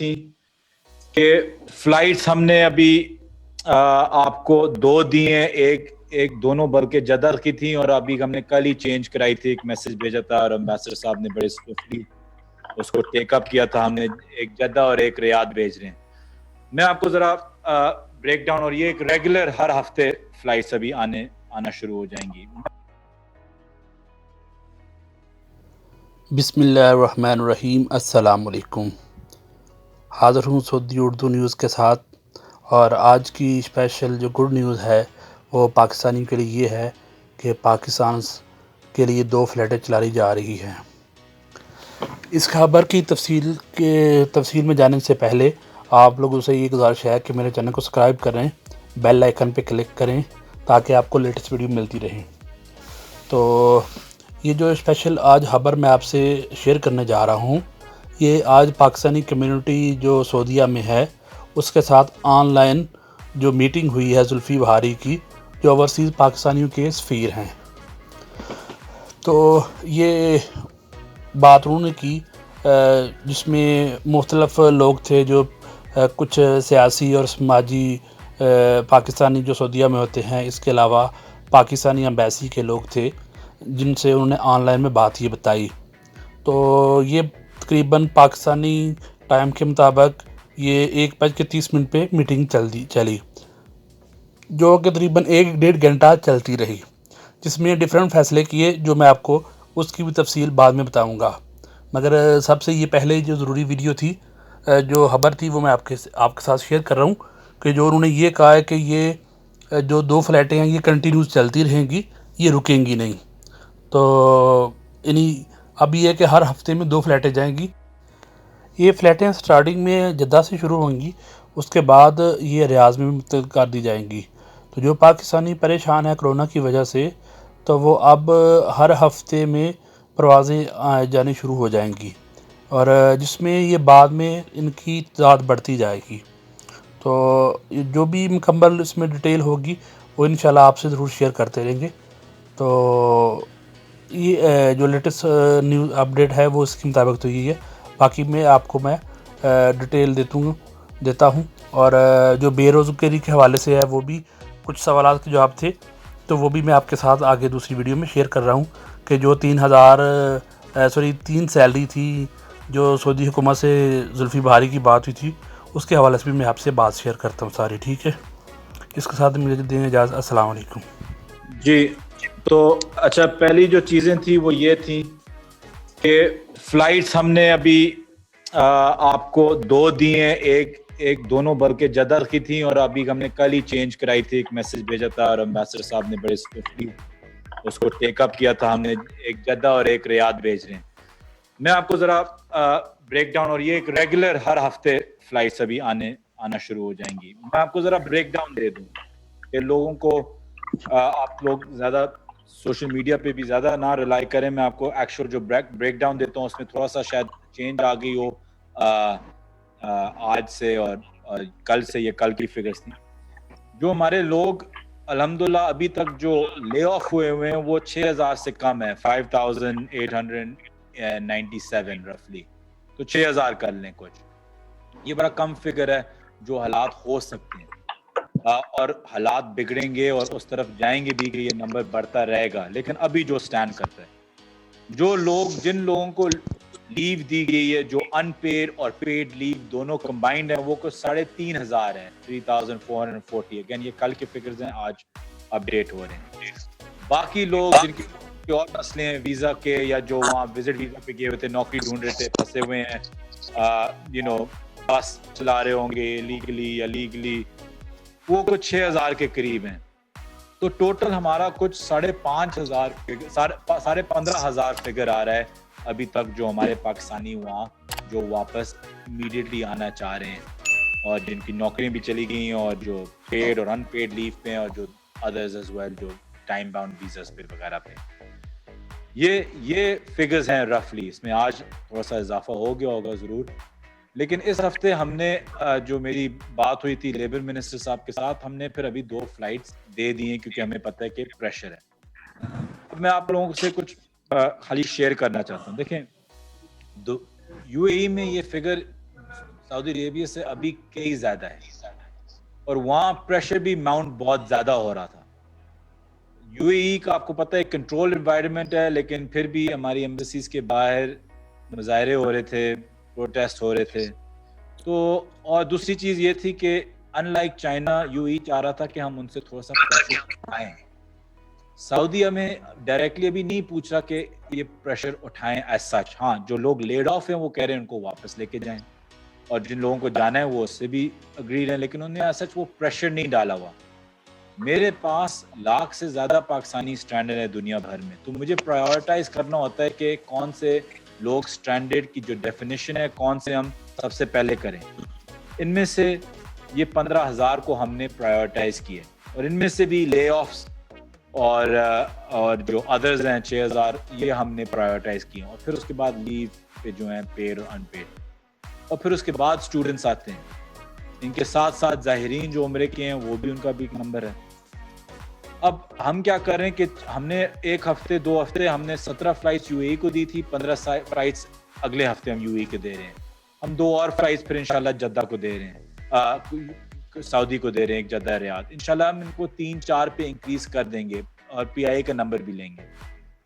تھیں کہ فلائٹس ہم نے ابھی آپ کو 2 دی ہیں، ایک دونوں بلکہ جدہ کی تھیں، اور ابھی ہم نے کل ہی چینج کرائی تھی، ایک میسج بھیجا تھا اور امبیسڈر صاحب نے بڑے سوئفٹلی اس کو ٹیک اپ کیا تھا. ہم نے ایک جدہ اور ایک ریاض بھیج رہے ہیں. میں آپ کو ذرا بریک ڈاؤن، اور یہ ایک ریگولر ہر ہفتے فلائٹس ابھی آنا شروع ہو جائیں گی. بسم اللہ الرحمن الرحیم. السلام علیکم. حاضر ہوں سعودی اردو نیوز کے ساتھ، اور آج کی اسپیشل جو گڈ نیوز ہے وہ پاکستانی کے لیے یہ ہے کہ پاکستان کے لیے 2 فلائٹیں چلائی جا رہی ہیں. اس خبر کی تفصیل میں جانے سے پہلے آپ لوگوں سے یہ گزارش ہے کہ میرے چینل کو سبسکرائب کریں، بیل آئیکن پہ کلک کریں تاکہ آپ کو لیٹسٹ ویڈیو ملتی رہیں. تو یہ جو اسپیشل آج خبر میں آپ سے شیئر کرنے جا رہا ہوں، یہ آج پاکستانی کمیونٹی جو سعودیہ میں ہے اس کے ساتھ آن لائن جو میٹنگ ہوئی ہے زلفی بہاری کی، جو اوورسیز پاکستانیوں کے سفیر ہیں. تو یہ بات انہوں نے کی جس میں مختلف لوگ تھے، جو کچھ سیاسی اور سماجی پاکستانی جو سعودیہ میں ہوتے ہیں، اس کے علاوہ پاکستانی ایمبیسی کے لوگ تھے جن سے انہوں نے آن لائن میں بات یہ بتائی. تو یہ تقریباً پاکستانی ٹائم کے مطابق یہ 1:30 پہ میٹنگ چلی، جو کہ تقریباً 1-1.5 گھنٹہ چلتی رہی، جس میں ڈیفرنٹ فیصلے کیے جو میں آپ کو اس کی بھی تفصیل بعد میں بتاؤں گا. مگر سب سے یہ پہلے جو ضروری ویڈیو تھی، جو خبر تھی، وہ میں آپ کے ساتھ شیئر کر رہا ہوں کہ جو انہوں نے یہ کہا ہے کہ یہ جو 2 فلائٹیں ہیں یہ کنٹینیوز چلتی رہیں گی، یہ رکیں گی نہیں. تو اب یہ ہے کہ ہر ہفتے میں 2 فلائٹیں جائیں گی. یہ فلائٹیں سٹارٹنگ میں جدہ سے شروع ہوں گی، اس کے بعد یہ ریاض میں منتقل کر دی جائیں گی. تو جو پاکستانی پریشان ہے کرونا کی وجہ سے، تو وہ اب ہر ہفتے میں پروازیں جانی شروع ہو جائیں گی، اور جس میں یہ بعد میں ان کی تعداد بڑھتی جائے گی. تو جو بھی مکمل اس میں ڈیٹیل ہوگی وہ انشاءاللہ آپ سے ضرور شیئر کرتے رہیں گے. تو یہ جو لیٹسٹ نیوز اپڈیٹ ہے وہ اس کے مطابق تو یہی ہے. باقی میں آپ کو ڈیٹیل دیتا ہوں، اور جو بے روزگاری کے حوالے سے ہے وہ بھی کچھ سوالات کے جواب تھے، تو وہ بھی میں آپ کے ساتھ آگے دوسری ویڈیو میں شیئر کر رہا ہوں کہ جو 3 سیلری تھی جو سعودی حکومت سے زلفی بہاری کی بات ہوئی تھی، اس کے حوالے سے بھی میں آپ سے بات شیئر کرتا ہوں ساری. ٹھیک ہے، اس کے ساتھ مجھے دیں اجازت. السلام علیکم. جی، تو اچھا، پہلی جو چیزیں تھیں وہ یہ تھیں کہ فلائٹس ہم نے ابھی آپ کو 2 دی ہیں، ایک دونوں بلکہ جدہ کی تھیں، اور ابھی ہم نے کل ہی چینج کرائی تھی، ایک میسج بھیجا تھا اور امبیسڈر صاحب نے بڑے سوئفٹلی اس کو ٹیک اپ کیا تھا. ہم نے ایک جدہ اور ایک ریاض بھیج رہے ہیں. میں آپ کو ذرا بریک ڈاؤن، اور یہ ایک ریگولر ہر ہفتے فلائٹس ابھی آنا شروع ہو جائیں گی. میں آپ کو ذرا بریک ڈاؤن دے دوں کہ لوگوں کو آپ لوگ زیادہ سوشل میڈیا پہ بھی زیادہ نہ ریلائی کریں. میں آپ کو ایکچوئل جو بریک ڈاؤن دیتا ہوں اس میں تھوڑا سا شاید چینج آ گئی ہو آج سے اور کل سے. یہ کل کی فگرز تھیں. جو ہمارے لوگ الحمدللہ ابھی تک جو لے آف ہوئے ہیں وہ 6,000 سے کم ہے، 5,897 رفلی. تو 6,000 کر لیں کچھ. یہ بڑا کم فگر ہے. جو حالات ہو سکتے ہیں اور حالات بگڑیں گے اور اس طرف جائیں گے بھی کہ یہ نمبر بڑھتا رہے گا، لیکن ابھی جو سٹینڈ کرتا ہے، جن لوگوں کو لیو دی گئی ہے، جو ان پیڈ اور پیڈ لیو دونوں کمبائنڈ ہیں، وہ کچھ 3,500 ہیں، 3,440. اگین یہ کل کے فگرز ہیں، آج اپڈیٹ ہو رہے ہیں. باقی لوگ جن کے اور مسئلے ہیں ویزا کے، یا جو وہاں وزٹ ویزا پہ گئے ہوئے تھے، نوکری ڈھونڈ رہے تھے، پھنسے ہوئے ہیں، بس چلا رہے ہوں گے لیگلی یا لیگلی، وہ کچھ 6,000 کے قریب ہیں. تو ٹوٹل ہمارا کچھ 15,500 فگر آ رہا ہے ابھی تک، جو ہمارے پاکستانی وہاں جو واپس امیڈیٹلی آنا چاہ رہے ہیں، اور جن کی نوکریاں بھی چلی گئی ہیں، اور جو پیڈ اور ان پیڈ لیو پہ ہیں، اور جو ادرز ایز ویل جو ٹائم باؤنڈ ویزاز پہ وغیرہ پہ. یہ فگرز ہیں رفلی. اس میں آج تھوڑا سا اضافہ ہو گیا ہوگا ضرور، لیکن اس ہفتے ہم نے جو میری بات ہوئی تھی لیبر منسٹر صاحب کے ساتھ، ہم نے پھر ابھی 2 فلائٹس دے دی ہیں کیونکہ ہمیں پتہ ہے کہ پریشر ہے. اب میں آپ لوگوں سے کچھ خالی شیئر کرنا چاہتا ہوں. دیکھیں، یو اے ای میں یہ فگر سعودی عربیہ سے ابھی کئی زیادہ ہے اور وہاں پریشر بھی ماؤنٹ بہت زیادہ ہو رہا تھا. یو اے ای کا آپ کو پتہ ہے کنٹرول انوائرمنٹ ہے, لیکن پھر بھی ہماری ایمبیسیز کے باہر مظاہرے ہو رہے تھے, پروٹیسٹ ہو رہے تھے. تو اور دوسری چیز یہ تھی کہ ان لائک چائنا, یو اے چاہ رہا تھا کہ ہم ان سے تھوڑا سا پریشر اٹھائیں. سعودی ہمیں ڈائریکٹلی ابھی نہیں پوچھ رہا کہ یہ پریشر اٹھائیں ایز سچ. ہاں, جو لوگ لیڈ آف ہیں وہ کہہ رہے ہیں ان کو واپس لے کے جائیں, اور جن لوگوں کو جانا ہے وہ اس سے بھی اگریڈ ہیں, لیکن انہوں نے ایز سچ وہ پریشر نہیں ڈالا ہوا. میرے پاس لاکھ سے زیادہ پاکستانی اسٹرینڈڈ ہے دنیا بھر میں, تو مجھے پرائیورٹائز کرنا ہوتا ہے کہ کون سے لوگ اسٹرینڈڈ کی جو ڈیفینیشن ہے کون سے ہم سب سے پہلے کریں. ان میں سے یہ 15,000 کو ہم نے پرائیورٹائز کیے, اور ان میں سے بھی لے آفس اور جو ادرز ہیں 6,000 یہ ہم نے پرائیورٹائز کیے, اور پھر اس کے بعد لیو پہ جو ہیں پیڈ اور ان پیڈ, اور پھر اس کے بعد اسٹوڈنٹس آتے ہیں. ان کے ساتھ ساتھ ظاہرین جو عمرے کے ہیں وہ بھی ان کا بھی ایک نمبر ہے. اب ہم کیا کر رہے ہیں کہ ہم نے ایک ہفتے 2 ہفتے ہم نے 17 فلائٹس یو اے کو دی تھی, 15 فلائٹس اگلے ہفتے ہم یو اے کو دے رہے ہیں. ہم 2 اور فلائٹس پھر انشاءاللہ جدہ کو دے رہے ہیں, سعودی کو دے رہے ہیں, ایک جدہ ریاض. انشاءاللہ ہم ان کو 3-4 پہ انکریز کر دیں گے, اور پی آئی کا نمبر بھی لیں گے.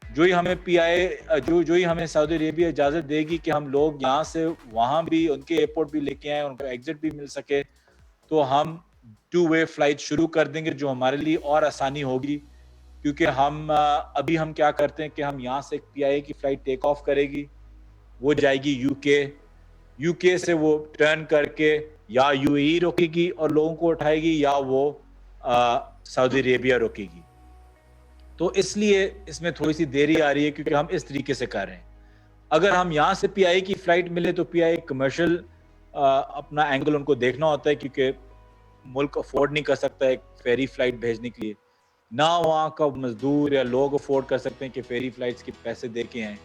جو ہی ہمیں پی آئی جو ہی ہمیں سعودی عربیہ اجازت دے گی کہ ہم لوگ یہاں سے وہاں بھی ان کے ایئرپورٹ بھی لے کے آئیں, ان کو ایگزٹ بھی مل سکے, تو ہم 2 وے فلائٹ شروع کر دیں گے, جو ہمارے لیے اور آسانی ہوگی. کیونکہ ابھی ہم کیا کرتے ہیں کہ ہم یہاں سے ایک پی آئی کی فلائٹ ٹیک آف کرے گی, وہ جائے گی یو کے سے وہ ٹرن کر کے یا یو اے ای روکے گی اور لوگوں کو اٹھائے گی, یا وہ سعودی عربیہ روکے گی. تو اس لیے اس میں تھوڑی سی دیری آ رہی ہے, کیونکہ ہم اس طریقے سے کر رہے ہیں. اگر ہم یہاں سے پی آئی کی فلائٹ ملے تو پی آئی کمرشل اپنا اینگل ان کو دیکھنا ہوتا ہے, کیونکہ ملک افورڈ نہیں کر سکتا ایک فیری فلائٹ بھیجنے کے لیے, نہ وہاں کا مزدور یا لوگ افورڈ کر سکتے ہیں کہ فیری فلائٹس کے پیسے دے کے آئیں.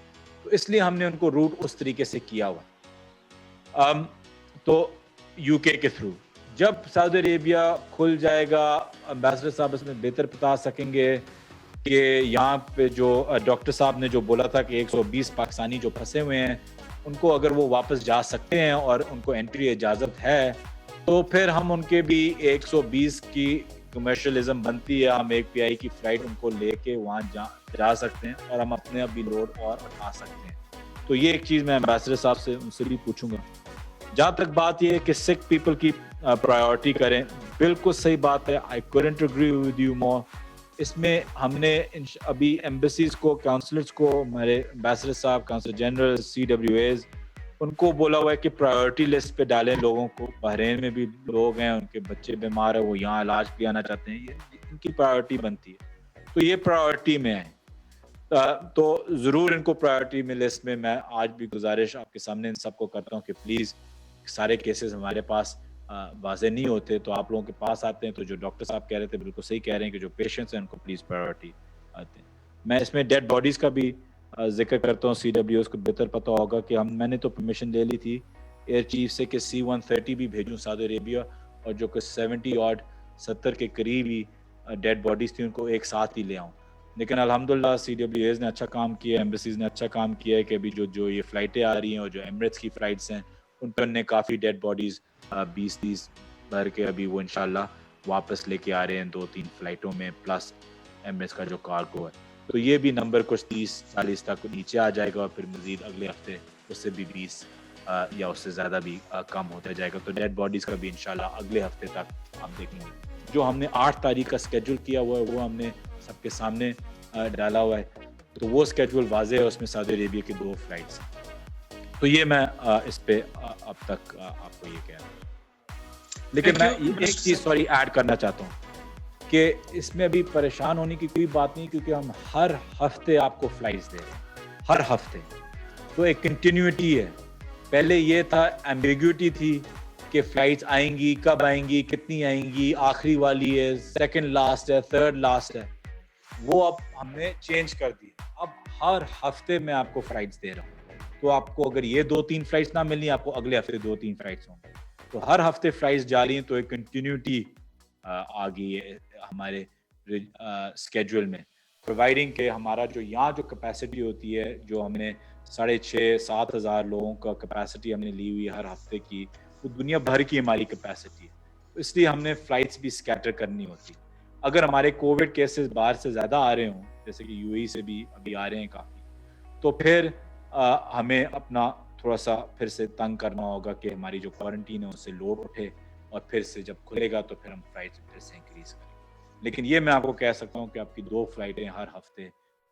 تو اس لیے ہم نے ان کو روٹ اس طریقے سے کیا ہوا. تو یو کے تھرو جب سعودی عربیہ کھل جائے گا, امبیسڈر صاحب اس میں بہتر بتا سکیں گے کہ یہاں پہ جو ڈاکٹر صاحب نے جو بولا تھا کہ 120 پاکستانی جو پھنسے ہوئے ہیں ان کو اگر وہ واپس جا سکتے ہیں اور ان کو انٹری اجازت ہے, تو پھر ہم ان کے بھی 120 کی کمرشلزم بنتی ہے, ہم ایک پی آئی کی فلائٹ ان کو لے کے وہاں جا سکتے ہیں اور ہم اپنے اب بھی لوڈ اور اٹھا سکتے ہیں. تو یہ ایک چیز میں امبیسڈر صاحب سے ان سے بھی پوچھوں گا. جہاں تک بات یہ ہے کہ سکھ پیپل کی پرائیورٹی کریں, بالکل صحیح بات ہے, آئی couldn't agree with you more. اس میں ہم نے ابھی ایمبیسیز کو, کاؤنسلرز کو, ہمارے امبیسڈر صاحب, counsellor general, C W As, ان کو بولا ہوا ہے کہ پرائیورٹی لسٹ پہ ڈالیں لوگوں کو. بحرین میں بھی لوگ ہیں, ان کے بچے بیمار ہیں, وہ یہاں علاج بھی آنا چاہتے ہیں, یہ ان کی پرائیورٹی بنتی ہے. تو یہ پرائیورٹی میں ہے, تو ضرور ان کو پرائیورٹی میں لسٹ میں. میں آج بھی گزارش آپ کے سامنے ان سب کو کرتا ہوں کہ پلیز, سارے کیسز ہمارے پاس واضح نہیں ہوتے, تو آپ لوگوں کے پاس آتے ہیں. تو جو ڈاکٹر صاحب کہہ رہے تھے بالکل صحیح کہہ رہے ہیں کہ جو پیشنٹس ہیں ان کو پلیز پرائیورٹی آتے ہیں. میں اس میں ڈیڈ باڈیز کا بھی ذکر کرتا ہوں. سی ڈبلیو ایس کو بہتر پتہ ہوگا کہ میں نے تو پرمیشن لے لی تھی ایئر چیف سے کہ C-130 بھی بھیجوں سعودی عربیہ, اور جو کہ 70 کے قریب ہی ڈیڈ باڈیز تھیں ان کو ایک ساتھ ہی لے آؤں. لیکن الحمدللہ سی ڈبلیو ایز نے اچھا کام کیا, ایمبیسیز نے اچھا کام کیا ہے کہ ابھی جو یہ فلائٹیں آ رہی ہیں اور جو ایمریٹس کی فلائٹس ہیں ان پر نے کافی ڈیڈ باڈیز 20-30 بھر کے ابھی وہ انشاءاللہ واپس لے کے آ رہے ہیں 2-3 فلائٹوں میں, پلس ایمریٹس کا جو کارگو ہے. تو یہ بھی نمبر کچھ 30-40 تک نیچے آ جائے گا, اور پھر مزید اگلے ہفتے اس سے بھی 20 یا اس سے زیادہ بھی کم ہوتا جائے گا. تو ڈیڈ باڈیز کا بھی انشاءاللہ اگلے ہفتے تک آپ دیکھیں گے. جو ہم نے 8 تاریخ کا اسکیڈول کیا ہوا ہے وہ ہم نے سب کے سامنے ڈالا ہوا ہے, تو وہ اسکیڈول واضح ہے, اس میں سعودی عربیہ کی 2 فلائٹس ہیں. تو یہ میں اس پہ اب تک آپ کو یہ کہہ رہا ہوں. لیکن میں ایک چیز ایڈ کرنا چاہتا ہوں کہ اس میں ابھی پریشان ہونے کی کوئی بات نہیں, کیونکہ ہم ہر ہفتے آپ کو فلائٹس دے رہے ہیں, ہر ہفتے. تو ایک کنٹینیوٹی ہے. پہلے یہ تھا, ایمبیگوٹی تھی کہ فلائٹس آئیں گی, کب آئیں گی, کتنی آئیں گی, آخری والی ہے, سیکنڈ لاسٹ ہے, تھرڈ لاسٹ ہے. وہ اب ہم نے چینج کر دی. اب ہر ہفتے میں آپ کو فلائٹس دے رہا ہوں. تو آپ کو اگر یہ 2-3 فلائٹس نہ ملنی, آپ کو اگلے ہفتے 2-3 فلائٹس ہوں گے. تو ہر ہفتے فلائٹس جاری ہیں, تو ایک کنٹینیوٹی آ گئی ہے ہمارے اسکیڈول میں, پرووائڈنگ کہ ہمارا جو یہاں جو کیپیسٹی ہوتی ہے, جو ہم نے 6,500-7,000 لوگوں کا کیپیسٹی ہم نے لی ہوئی ہر ہفتے کی, وہ دنیا بھر کی ہماری کیپیسٹی ہے. اس لیے ہم نے فلائٹس بھی اسکیٹر کرنی ہوتی. اگر ہمارے کووڈ کیسز باہر سے زیادہ آ رہے ہوں, جیسے کہ یو اے سے بھی ابھی آ رہے ہیں کافی, تو پھر ہمیں اپنا تھوڑا سا پھر سے تنگ کرنا ہوگا کہ ہماری جو کوارنٹین ہے اس سے لوڈ اٹھے, اور پھر سے جب کھلے گا تو پھر ہم فلائٹس پھر سے انکریز کریں. لیکن یہ میں آپ کو کہہ سکتا ہوں کہ آپ کی 2 فلائٹیں ہر ہفتے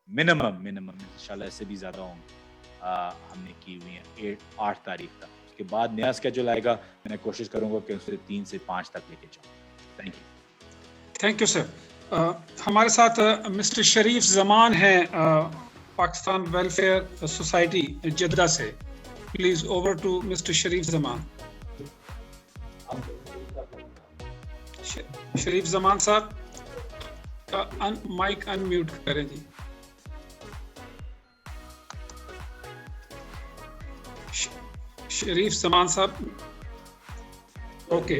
منیمم انشاءاللہ اس سے بھی زیادہ ہوں گی, ہم نے کی ہوئی ہیں 8 تاریخ تک. اس کے بعد نیا اسکیجول آئے گا, میں کوشش کروں گا کہ اسے 3 سے 5 تک لے کے جاؤں. Thank you. Thank you sir. ہمارے ساتھ مسٹر شریف زمان ہیں پاکستان ویلفیئر سوسائٹی جدہ سے. پلیز اوور ٹو مسٹر شریف زمان. شریف زمان صاحب مائک ان میوٹ کریں جی. شریف زمان صاحب اوکے.